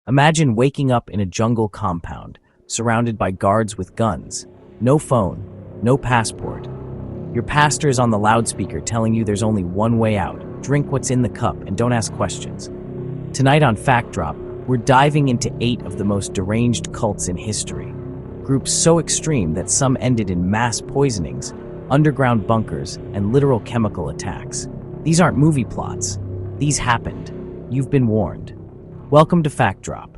Imagine waking up in a jungle compound, surrounded by guards with guns. No phone, no passport. Your pastor is on the loudspeaker telling you there's only one way out. Drink what's in the cup and don't ask questions. Tonight on FactDrop, we're diving into 8 of the most deranged cults in history. Groups so extreme that some ended in mass poisonings, underground bunkers, and literal chemical attacks. These aren't movie plots. These happened. You've been warned. Welcome to FactDrop.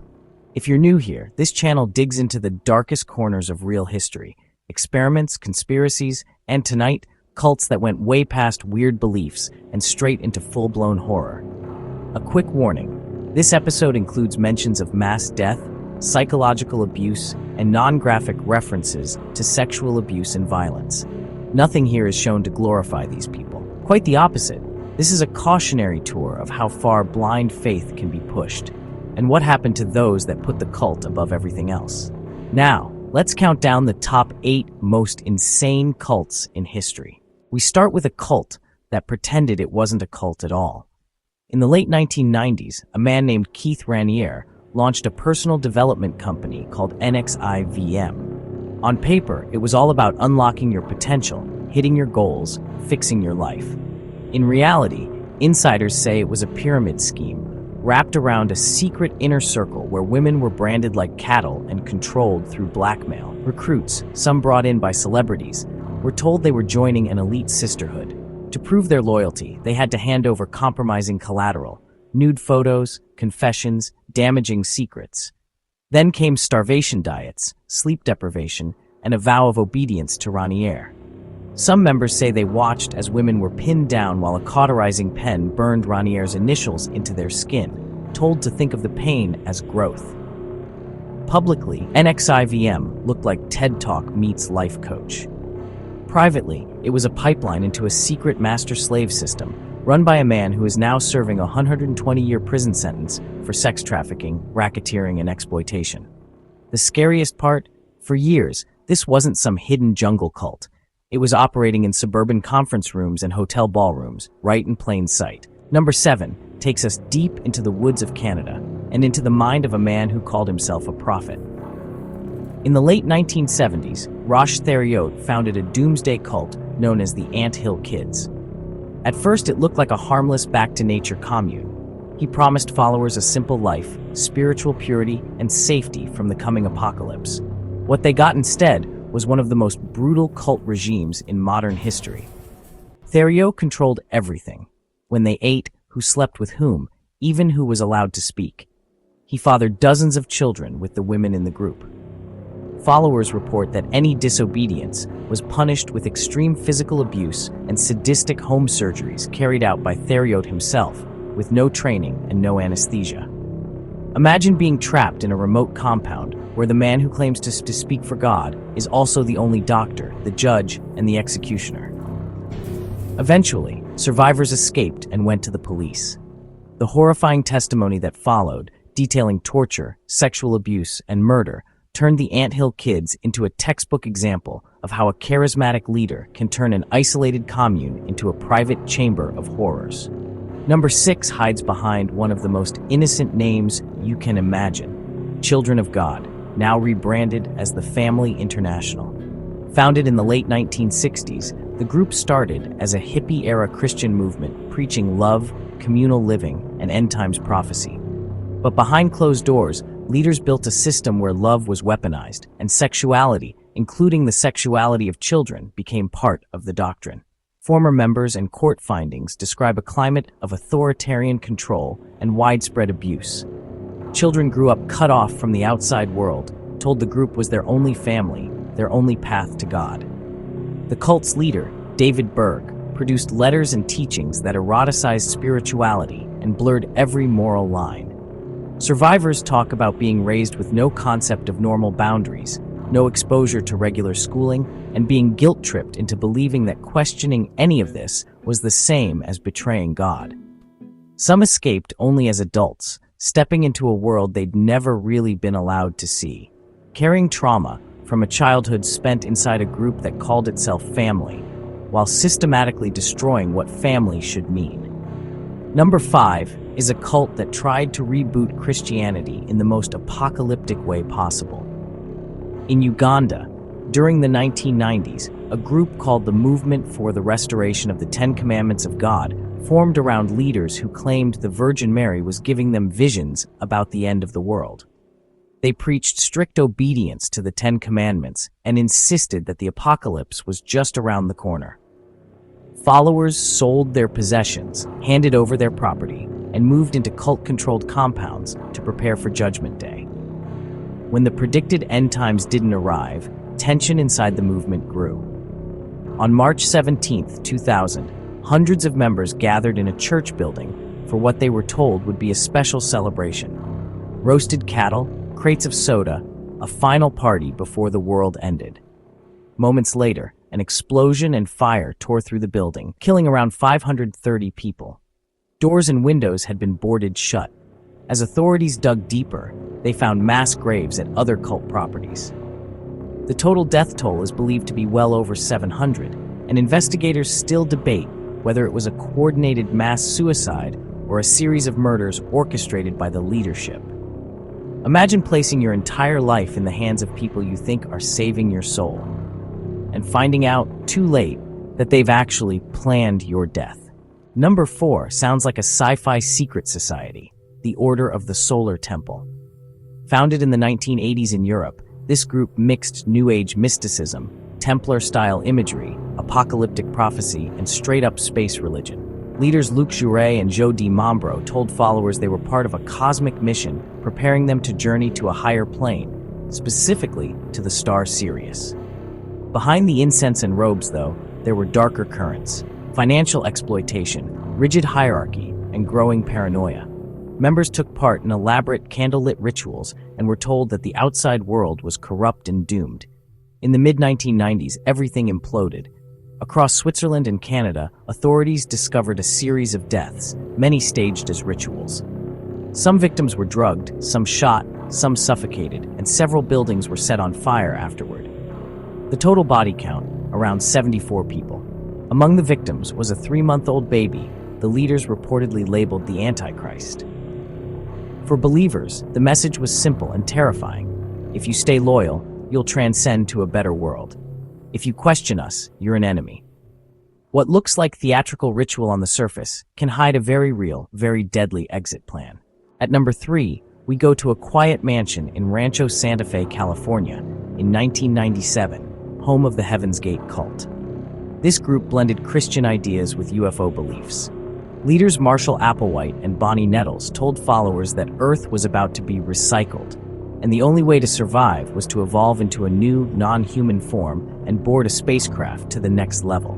If you're new here, this channel digs into the darkest corners of real history, experiments, conspiracies, and tonight, cults that went way past weird beliefs and straight into full-blown horror. A quick warning, this episode includes mentions of mass death, psychological abuse, and non-graphic references to sexual abuse and violence. Nothing here is shown to glorify these people. Quite the opposite. This is a cautionary tour of how far blind faith can be pushed, and what happened to those that put the cult above everything else. Now, let's count down the top 8 most insane cults in history. We start with a cult that pretended it wasn't a cult at all. In the late 1990s, a man named Keith Raniere launched a personal development company called NXIVM. On paper, it was all about unlocking your potential, hitting your goals, fixing your life. In reality, insiders say it was a pyramid scheme, wrapped around a secret inner circle where women were branded like cattle and controlled through blackmail. Recruits, some brought in by celebrities, were told they were joining an elite sisterhood. To prove their loyalty, they had to hand over compromising collateral, nude photos, confessions, damaging secrets. Then came starvation diets, sleep deprivation, and a vow of obedience to Raniere. Some members say they watched as women were pinned down while a cauterizing pen burned Raniere's initials into their skin, told to think of the pain as growth. Publicly, NXIVM looked like TED Talk meets life coach. Privately, it was a pipeline into a secret master-slave system run by a man who is now serving a 120-year prison sentence for sex trafficking, racketeering, and exploitation. The scariest part? For years, this wasn't some hidden jungle cult. It was operating in suburban conference rooms and hotel ballrooms, right in plain sight. Number 7 takes us deep into the woods of Canada and into the mind of a man who called himself a prophet. In the late 1970s, Roch Thériault founded a doomsday cult known as the Ant Hill Kids. At first, it looked like a harmless back-to-nature commune. He promised followers a simple life, spiritual purity, and safety from the coming apocalypse. What they got instead was one of the most brutal cult regimes in modern history. Thériault controlled everything. When they ate, who slept with whom, even who was allowed to speak. He fathered dozens of children with the women in the group. Followers report that any disobedience was punished with extreme physical abuse and sadistic home surgeries carried out by Thériault himself, with no training and no anesthesia. Imagine being trapped in a remote compound where the man who claims to speak for God is also the only doctor, the judge, and the executioner. Eventually, survivors escaped and went to the police. The horrifying testimony that followed, detailing torture, sexual abuse, and murder, turned the Ant Hill Kids into a textbook example of how a charismatic leader can turn an isolated commune into a private chamber of horrors. Number 6 hides behind one of the most innocent names you can imagine, Children of God, now rebranded as the Family International. Founded in the late 1960s, the group started as a hippie-era Christian movement preaching love, communal living, and end-times prophecy. But behind closed doors, leaders built a system where love was weaponized, and sexuality, including the sexuality of children, became part of the doctrine. Former members and court findings describe a climate of authoritarian control and widespread abuse. Children grew up cut off from the outside world, told the group was their only family, their only path to God. The cult's leader, David Berg, produced letters and teachings that eroticized spirituality and blurred every moral line. Survivors talk about being raised with no concept of normal boundaries, no exposure to regular schooling, and being guilt-tripped into believing that questioning any of this was the same as betraying God. Some escaped only as adults, stepping into a world they'd never really been allowed to see, carrying trauma from a childhood spent inside a group that called itself family, while systematically destroying what family should mean. Number 5 is a cult that tried to reboot Christianity in the most apocalyptic way possible. In Uganda, during the 1990s, a group called the Movement for the Restoration of the Ten Commandments of God formed around leaders who claimed the Virgin Mary was giving them visions about the end of the world. They preached strict obedience to the Ten Commandments and insisted that the apocalypse was just around the corner. Followers sold their possessions, handed over their property, and moved into cult-controlled compounds to prepare for Judgment Day. When the predicted end times didn't arrive, tension inside the movement grew. On March 17, 2000, hundreds of members gathered in a church building for what they were told would be a special celebration. Roasted cattle, crates of soda, a final party before the world ended. Moments later, an explosion and fire tore through the building, killing around 530 people. Doors and windows had been boarded shut. As authorities dug deeper, they found mass graves at other cult properties. The total death toll is believed to be well over 700, and investigators still debate whether it was a coordinated mass suicide or a series of murders orchestrated by the leadership. Imagine placing your entire life in the hands of people you think are saving your soul, and finding out, too late, that they've actually planned your death. Number 4 sounds like a sci-fi secret society, the Order of the Solar Temple. Founded in the 1980s in Europe, this group mixed New Age mysticism, Templar-style imagery, apocalyptic prophecy, and straight-up space religion. Leaders Luc Jouret and Joe Di Mambro told followers they were part of a cosmic mission preparing them to journey to a higher plane, specifically to the star Sirius. Behind the incense and robes, though, there were darker currents: financial exploitation, rigid hierarchy, and growing paranoia. Members took part in elaborate candlelit rituals and were told that the outside world was corrupt and doomed. In the mid-1990s, everything imploded. Across Switzerland and Canada, authorities discovered a series of deaths, many staged as rituals. Some victims were drugged, some shot, some suffocated, and several buildings were set on fire afterward. The total body count, around 74 people. Among the victims was a 3-month-old baby the leaders reportedly labeled the Antichrist. For believers, the message was simple and terrifying. If you stay loyal, you'll transcend to a better world. If you question us, you're an enemy. What looks like theatrical ritual on the surface can hide a very real, very deadly exit plan. At number 3, we go to a quiet mansion in Rancho Santa Fe, California, in 1997, home of the Heaven's Gate cult. This group blended Christian ideas with UFO beliefs. Leaders Marshall Applewhite and Bonnie Nettles told followers that Earth was about to be recycled, and the only way to survive was to evolve into a new, non-human form and board a spacecraft to the next level.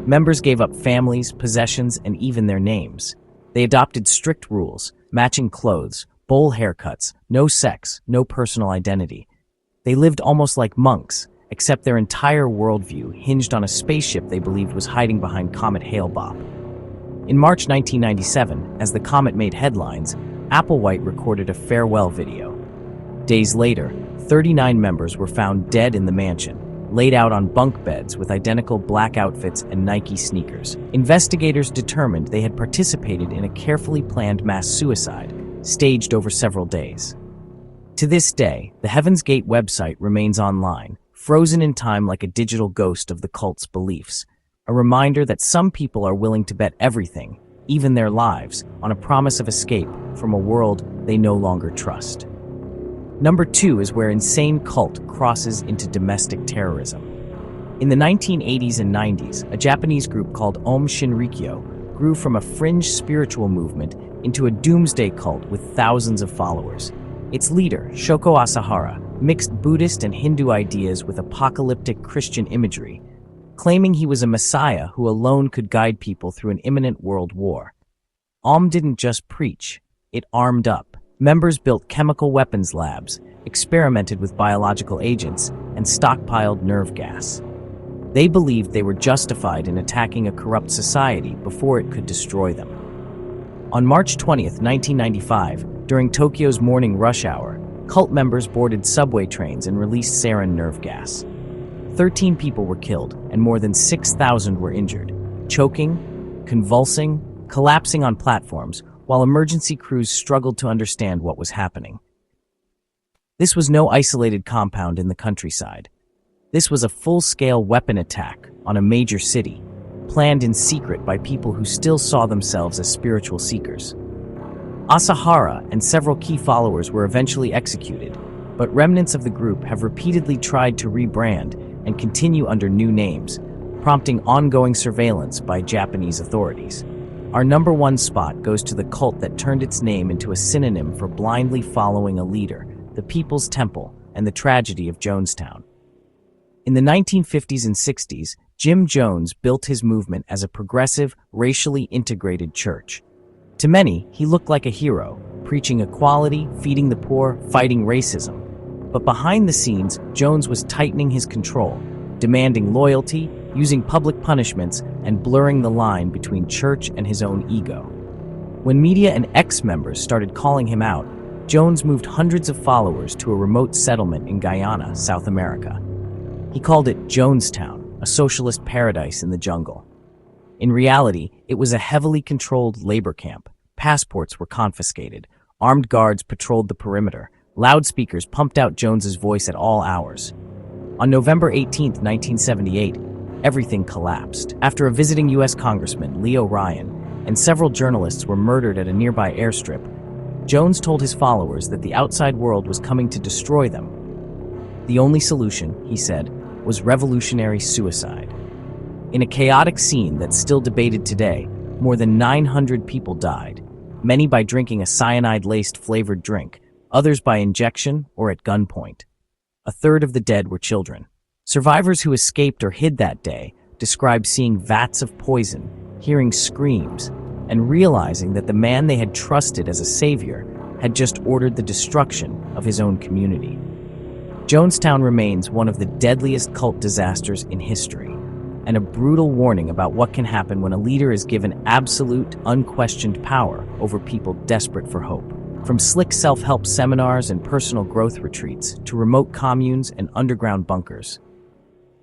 Members gave up families, possessions, and even their names. They adopted strict rules: matching clothes, bowl haircuts, no sex, no personal identity. They lived almost like monks, except their entire worldview hinged on a spaceship they believed was hiding behind Comet Hale-Bopp. In March 1997, as the comet made headlines, Applewhite recorded a farewell video. Days later, 39 members were found dead in the mansion, laid out on bunk beds with identical black outfits and Nike sneakers. Investigators determined they had participated in a carefully planned mass suicide, staged over several days. To this day, the Heaven's Gate website remains online, frozen in time like a digital ghost of the cult's beliefs, a reminder that some people are willing to bet everything, even their lives, on a promise of escape from a world they no longer trust. Number 2 is where insane cult crosses into domestic terrorism. In the 1980s and 90s, a Japanese group called Aum Shinrikyo grew from a fringe spiritual movement into a doomsday cult with thousands of followers. Its leader, Shoko Asahara, mixed Buddhist and Hindu ideas with apocalyptic Christian imagery, claiming he was a messiah who alone could guide people through an imminent world war. Aum didn't just preach, it armed up. Members built chemical weapons labs, experimented with biological agents, and stockpiled nerve gas. They believed they were justified in attacking a corrupt society before it could destroy them. On March 20th, 1995, during Tokyo's morning rush hour, cult members boarded subway trains and released sarin nerve gas. 13 people were killed, and more than 6,000 were injured, choking, convulsing, collapsing on platforms, while emergency crews struggled to understand what was happening. This was no isolated compound in the countryside. This was a full-scale weapon attack on a major city, planned in secret by people who still saw themselves as spiritual seekers. Asahara and several key followers were eventually executed, but remnants of the group have repeatedly tried to rebrand and continue under new names, prompting ongoing surveillance by Japanese authorities. Our number one spot goes to the cult that turned its name into a synonym for blindly following a leader, the People's Temple, and the tragedy of Jonestown. In the 1950s and 60s, Jim Jones built his movement as a progressive, racially integrated church. To many, he looked like a hero, preaching equality, feeding the poor, fighting racism. But behind the scenes, Jones was tightening his control, demanding loyalty, using public punishments, and blurring the line between church and his own ego. When media and ex-members started calling him out, Jones moved hundreds of followers to a remote settlement in Guyana, South America. He called it Jonestown, a socialist paradise in the jungle. In reality, it was a heavily controlled labor camp. Passports were confiscated. Armed guards patrolled the perimeter. Loudspeakers pumped out Jones's voice at all hours. On November 18, 1978, everything collapsed. After a visiting U.S. Congressman, Leo Ryan, and several journalists were murdered at a nearby airstrip, Jones told his followers that the outside world was coming to destroy them. The only solution, he said, was revolutionary suicide. In a chaotic scene that's still debated today, more than 900 people died, many by drinking a cyanide-laced flavored drink, others by injection or at gunpoint. A third of the dead were children. Survivors who escaped or hid that day described seeing vats of poison, hearing screams, and realizing that the man they had trusted as a savior had just ordered the destruction of his own community. Jonestown remains one of the deadliest cult disasters in history, and a brutal warning about what can happen when a leader is given absolute, unquestioned power over people desperate for hope. From slick self-help seminars and personal growth retreats to remote communes and underground bunkers.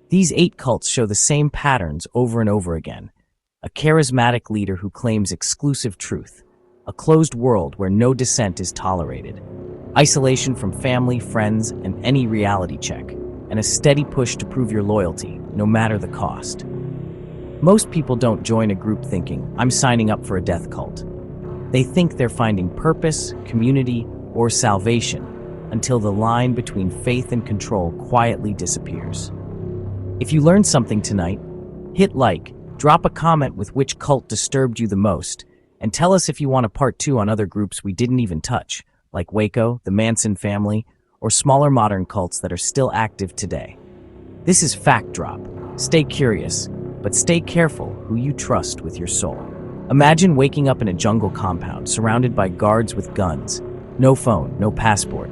These 8 cults show the same patterns over and over again. A charismatic leader who claims exclusive truth, a closed world where no dissent is tolerated, isolation from family, friends, and any reality check, and a steady push to prove your loyalty, no matter the cost. Most people don't join a group thinking, I'm signing up for a death cult. They think they're finding purpose, community, or salvation until the line between faith and control quietly disappears. If you learned something tonight, hit like, drop a comment with which cult disturbed you the most, and tell us if you want a part 2 on other groups we didn't even touch, like Waco, the Manson family, or smaller modern cults that are still active today. This is FactDrop. Stay curious, but stay careful who you trust with your soul. Imagine waking up in a jungle compound surrounded by guards with guns. No phone, no passport,